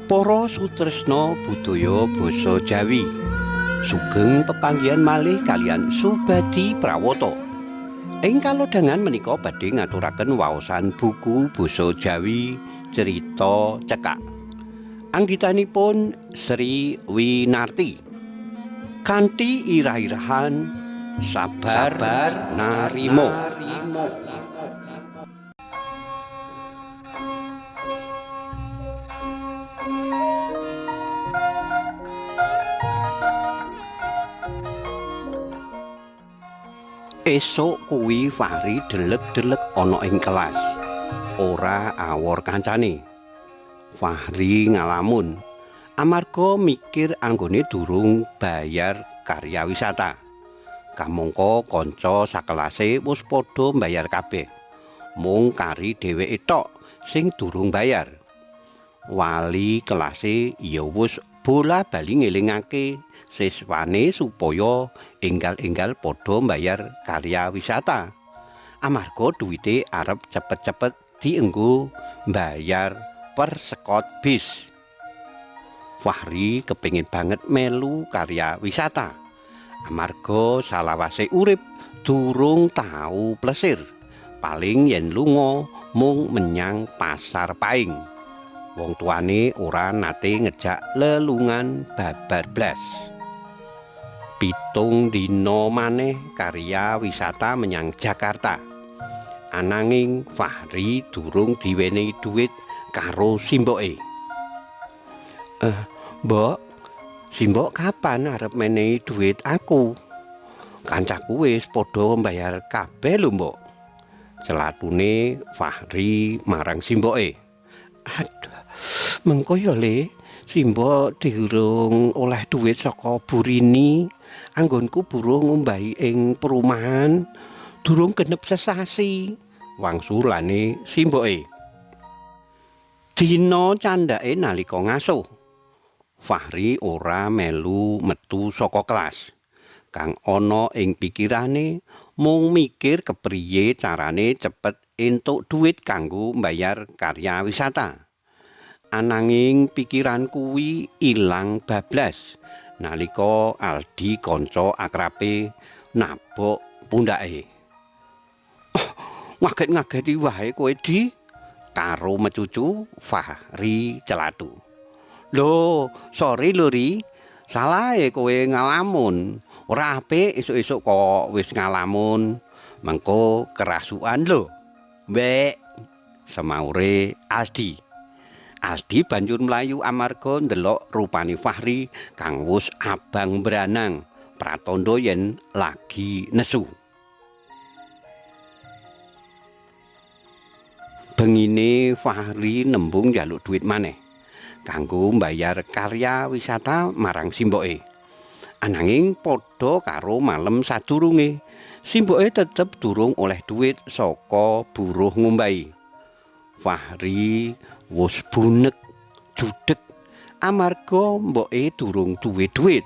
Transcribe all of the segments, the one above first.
Para sutresna budaya basa Jawi, sugeng pepanggihan malih kalian Subadi Prawata. Ing kalodhangan menika badhe ngaturaken waosan buku basa Jawi Cerita Cekak. Anggitanipun Sri Winarti. Kanthi irah-irahan sabar narimo. Esuk kuwi Fahri delek-delek ana ing kelas. Ora awor kancane. Fahri ngalamun amarga mikir anggone durung bayar karya wisata. Kamangka kanca sakelase wis padha mbayar kabeh. Mung kari dheweke tok sing durung bayar. Wali kelase ya wis bola-bali ngelingake siswane supaya enggal-enggal padha mbayar karya wisata. Amarga duwite arep cepet-cepet dienggo mbayar persekot bis. Fahri kepengin banget melu karya wisata. Amarga salawase urip durung tau plesir. Paling yen lunga mung menyang pasar Paing. Wong tuane ora nate ngejak lelungan babar blas. 7 dina maneh karya wisata menyang Jakarta. Ananging Fahri durung diwenehi dhuwit karo simboke. Mbok, simbok kapan arep menehi dhuwit aku? Kancaku wis padha mbayar kabeh lho, Mbok. Celatune Fahri marang simboke. Aduh, mengko ya Le, simbok durung oleh dhuwit saka Burini. Anggonku burung ngombahi ing perumahan, durung genep sesasi. Wangsulane simboke. Dina candhake nalika ngasuh. Fahri ora melu metu saka kelas. Kang ana ing pikirane mung mikir kepriye carane cepet entuk dhuwit kanggo mbayar karya wisata. Ananging pikiran kuwi ilang bablas nalika Aldi kanca akrabe nabok pundhake. Ngaget-ngageti wae kowe Di, karo mecucu Fahri celatu. Lho, sorry lho Ri, salahe kowe ngalamun. Ora apik esuk-esuk kok wis ngalamun. Mengko kerasukan lho. Mbek, semaure Aldi. Aldi banjur mlayu amarga ndelok rupane Fahri kang wis abang mbranang, pratandha yen lagi nesu. Bengine Fahri nembung njaluk dhuwit maneh kanggo mbayar karya wisata marang simboke. Ananging padha karo malem sadurunge, simboke tetep durung oleh dhuwit saka buruh ngombahi. Fahri wis bunek judeg amarga mboke durung duwe dhuwit.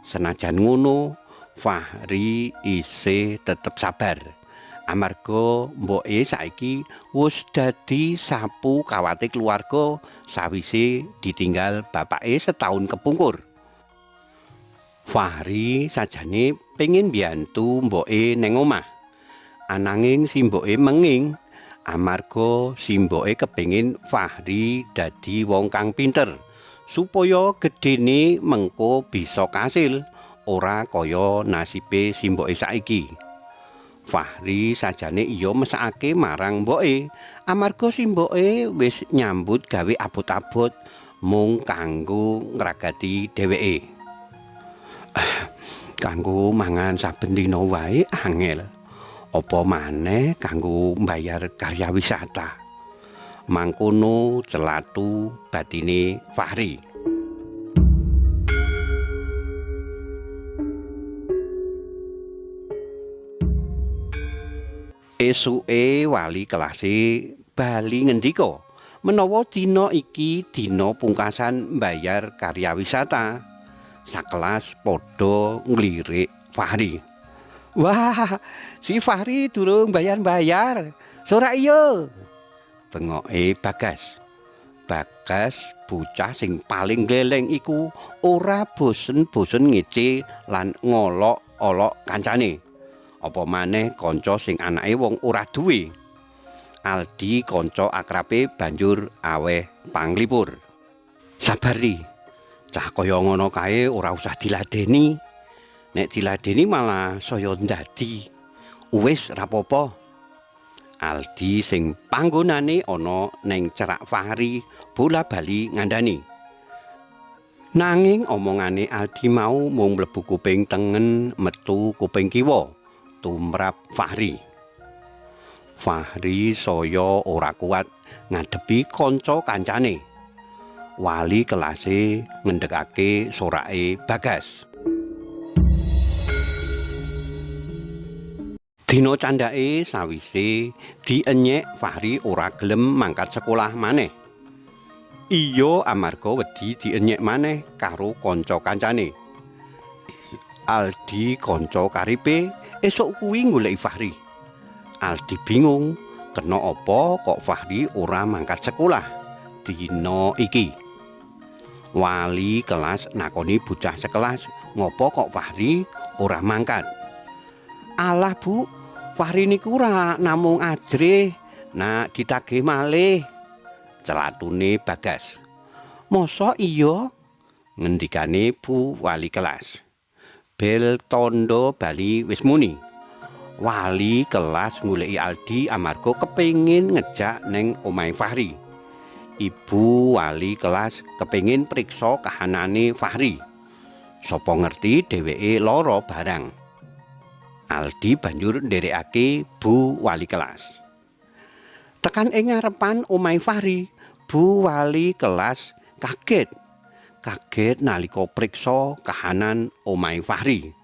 Senajan ngono, Fahri isih tetep sabar. Amarga mboke saiki wis dadi sapu kawate keluarga sawise ditinggal bapake setahun kepungkur. Fahri sajane pengin mbiyantu mboke neng omah. Ananging simboke menging amarga simboke kepengin Fahri dadi wong kang pinter supaya gedene mengko bisa kasil ora kaya nasibe simboke saiki. Fahri sajane iya mesakake marang mboke amarga simboke wis nyambut gawe abot-abot mung kanggo ngragati dheweke. Kanggo mangan saben dina wae angel. Apa maneh kanggo mbayar karya wisata. Mangkono celatu batine Fahri. Esuke wali kelase bali ngendika menawa dina iki dina pungkasan mbayar karya wisata. Sakelas padha nglirik Fahri. Wah, si Fahri durung bayar-bayar. Sora iya. Bengoke Bagas. Bagas bocah sing paling gleleng iku ora bosen-bosen ngece lan ngolok-olok kancane. Apa maneh kanca sing anake wong ora duwe. Aldi kanca akrabe banjur aweh panglipur. Sabar Ri, cah kaya ngono kae ora usah diladeni. Nek diladeni malah saya ndadi. Wis rapopo. Aldi sing panggonane ana ning Cerak Fahri bola-bali ngandani. Nanging omongane Aldi mau mung mlebu kuping tengen metu kuping kiwa tumrap Fahri. Fahri saya ora kuat ngadepi kanca kancane. Wali kelase ngendhekake sorake Bagas. Dina candhake sawise dienyek Fahri ora gelem mangkat sekolah maneh. Iya amarga wedi dienyek maneh karo kanca kancane. Aldi kanca karipe esuk kuwi goleki Fahri. Aldi bingung, kena apa kok Fahri ora mangkat sekolah dina iki. Wali kelas nakoni bocah sekelas, ngopo kok Fahri ora mangkat. Alah Bu, Fahri niku ora namung ajrih, nak ditagih malih. Celatune Bagas. Mosok iya? Ngendikane Bu wali kelas. Bel tondo bali wis muni. Wali kelas nguleki Aldi amarga kepengin ngejak neng omahe Fahri. Ibu wali kelas kepengin priksa kahanane Fahri. Sapa ngerti dheweke lara barang. Aldi banjur nderekake Bu wali kelas. Tekan ing ngarepan omahe Fahri, Bu wali kelas kaget. Kaget nalika priksa kahanan omahe Fahri.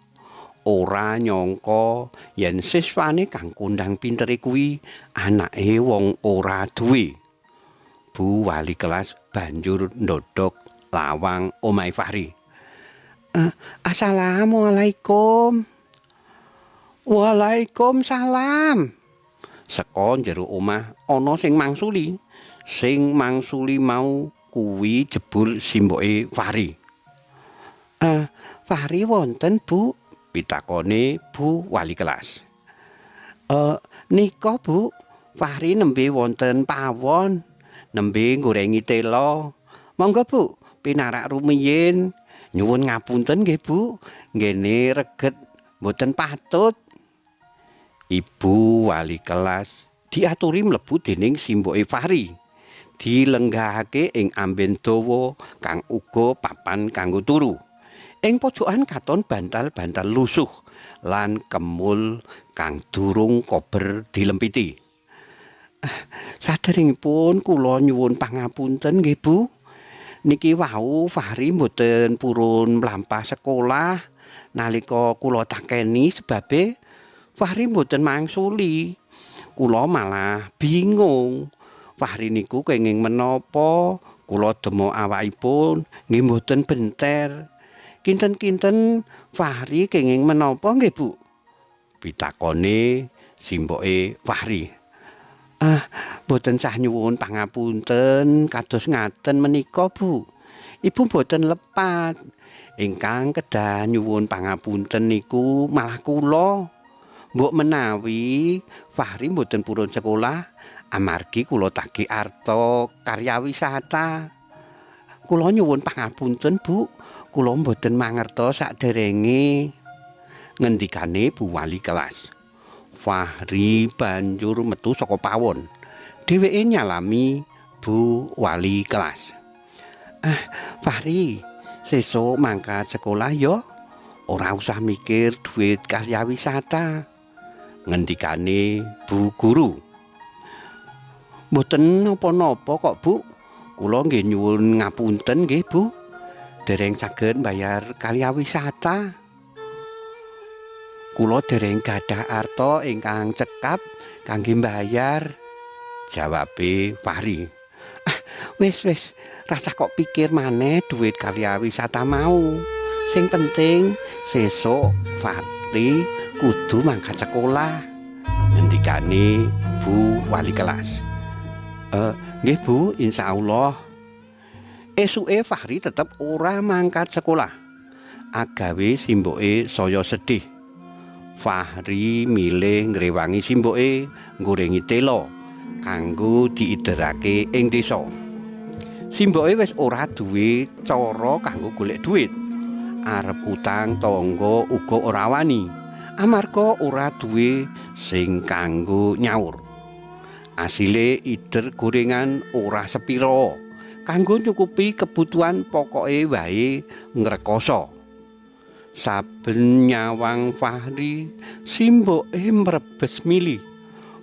Ora nyangka yen siswane kang kondang pintere kuwi anake wong ora duwe. Bu wali kelas banjur ndodhok lawang omahe Fahri. Assalamualaikum. Waalaikumsalam. Saka jero omah ana sing mangsuli. Sing mangsuli mau kuwi jebul simboke Fahri. Fahri wonten, Bu? Pitakone Bu wali kelas. Nika Bu, Fahri nembe wonten pawon, nembe ngorengi tela. Monggo Bu, pinarak rumiyin. Nyuwun ngapunten nggih Bu, nggene reget mboten patut. Ibu wali kelas diaturi mlebu dening simboke Fahri. Dilenggahake ing amben dawa kang uga papan kanggo turu. Ing pojokan katon bantal-bantal lusuh lan kemul kang durung kober dilempiti. Saderengipun kula nyuwun pangapunten nggih Bu. Niki wau Fahri mboten purun mlampah sekolah nalika kula takeni sebabe Fahri mboten mangsuli. Kula malah bingung. Fahri niku kenging menapa? Kula demo awakipun nggih mboten benter. Kinten-kinten Fahri kenging menapa nggih Bu? Pitakone simboke Fahri. Mboten sah nyuwun pangapunten kados ngaten menika Bu. Ibu mboten lepat. Ingkang kedah nyuwun pangapunten niku malah kula. Mbok menawi Fahri mboten purun sekolah amargi kula tagih arta karya wisata. Kula nyuwun pangapunten Bu. Kula mboten mangertos saderenge. Ngendikane Bu wali kelas. Fahri banjur metu saka pawon. Dheweke nyalami Bu wali kelas. Fahri, sesuk mangkat sekolah ya. Ora usah mikir duit karya wisata. Ngendikane Bu guru. Mboten napa-napa kok Bu. Kula nggih nyuwun ngapunten nggih Bu. Dereng saged mbayar karya wisata. Kula dereng gadah arta ingkang cekap kangge mbayar. Jawabe Fahri. Wis, rasa kok pikir maneh duit karya wisata mau. Sing penting sesuk Fahri kudu mangkat sekolah. Ngendikane Bu wali kelas. Nggih Bu, insyaallah. Esuke Fahri tetep ora mangkat sekolah. Agawe simboke saya sedih. Fahri milih ngrewangi simboke nggorengi telo kanggo diiderake ing desa. Simboke wis ora duwe cara kanggo golek dhuwit. Arep utang tangga uga ora wani. Amarga ora duwe sing kanggo nyaur. Asile ider gorengan ora sepira kanggo nyukupi kebutuhan pokoke wae ngrekoso. Saben nyawang Fahri simboke mrebes mili.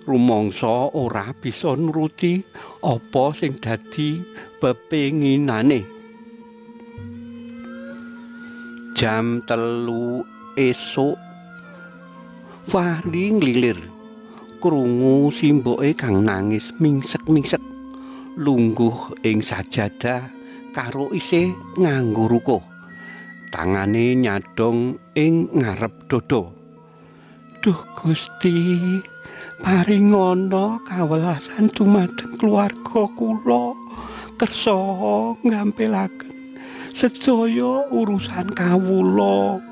Rumangsa ora bisa nuruti apa sing dadi pepinginane. Jam 3 esuk Fahri nglilir krungu simboke kang nangis mingsek-mingsek lungguh ing sajadah karo isih nganggo rukuh. Tangane nyadong ing ngarep dodo. Duh Gusti, paringana kawelasan dumateng keluarga kula kersa ngampilaken sedaya urusan kawula.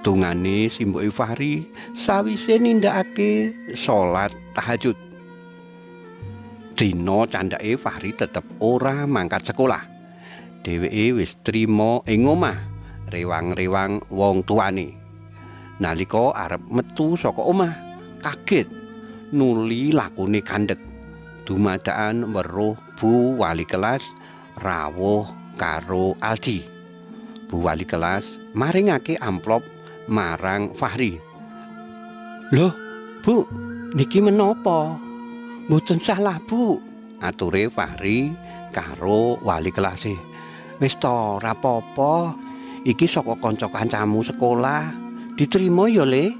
Tungane simboke Fahri sawise nindakake salat tahajud. Dina candhake Fahri tetep ora mangkat sekolah. Dheweke wis trima ing omah rewang-rewang wong tuane. Nalika arep metu saka omah, kaget nuli lakune kandhek. Dumadakan weruh Bu wali kelas rawuh karo Aldi. Bu wali kelas maringake amplop marang Fahri. "Loh, Bu, niki menapa? Mboten salah, Bu," ature Fahri karo wali kelase. "Wis to, ora apa-apa. Iki saka kanca-kancamu sekolah. Diterima ya, Le,"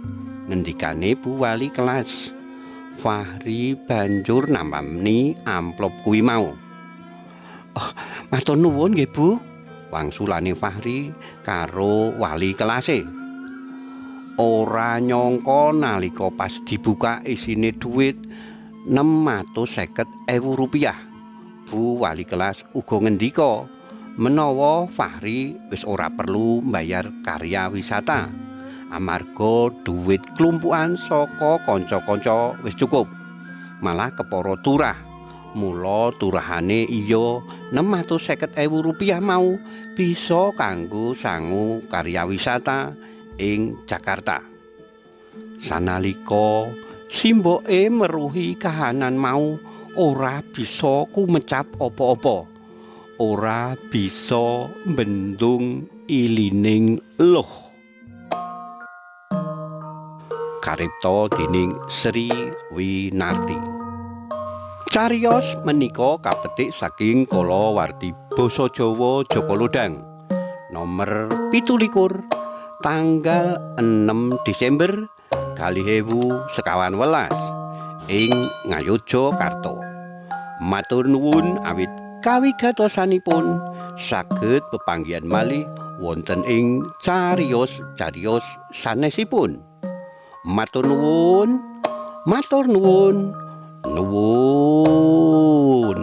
ngendikane Bu wali kelas. Fahri banjur nampani amplop kuwi mau. "Oh, matur nuwun nggih, Bu," wangsulane Fahri karo wali kelase. Ora nyangka nalika pas dibuka isine dhuwit 650.000 rupiah. Bu wali kelas uga ngendika menawa Fahri wis ora perlu mbayar karya wisata amarga dhuwit klumpukan saka kanca-kanca wis cukup. Malah kepara turah. Mula turahane iya 650.000 rupiah mau bisa kanggo sangu karya wisata ing Jakarta. Sanalika simboke meruhi kahanan mau ora bisa kumecap apa-apa. Ora bisa mbendung ilining loh. Karipta dening Sri Winarti. Cariyos menika kapetik saking kalawarti basa Jawa Jaka Lodang nomor 17 tanggal 6 Desember 2011 ing Ngayogyakarta. Matur nuwun awit kawigatosanipun saged pepanggihan malih wonten ing cariyos-cariyos sanesipun. Matur nuwun, matur nuwun, nuwun.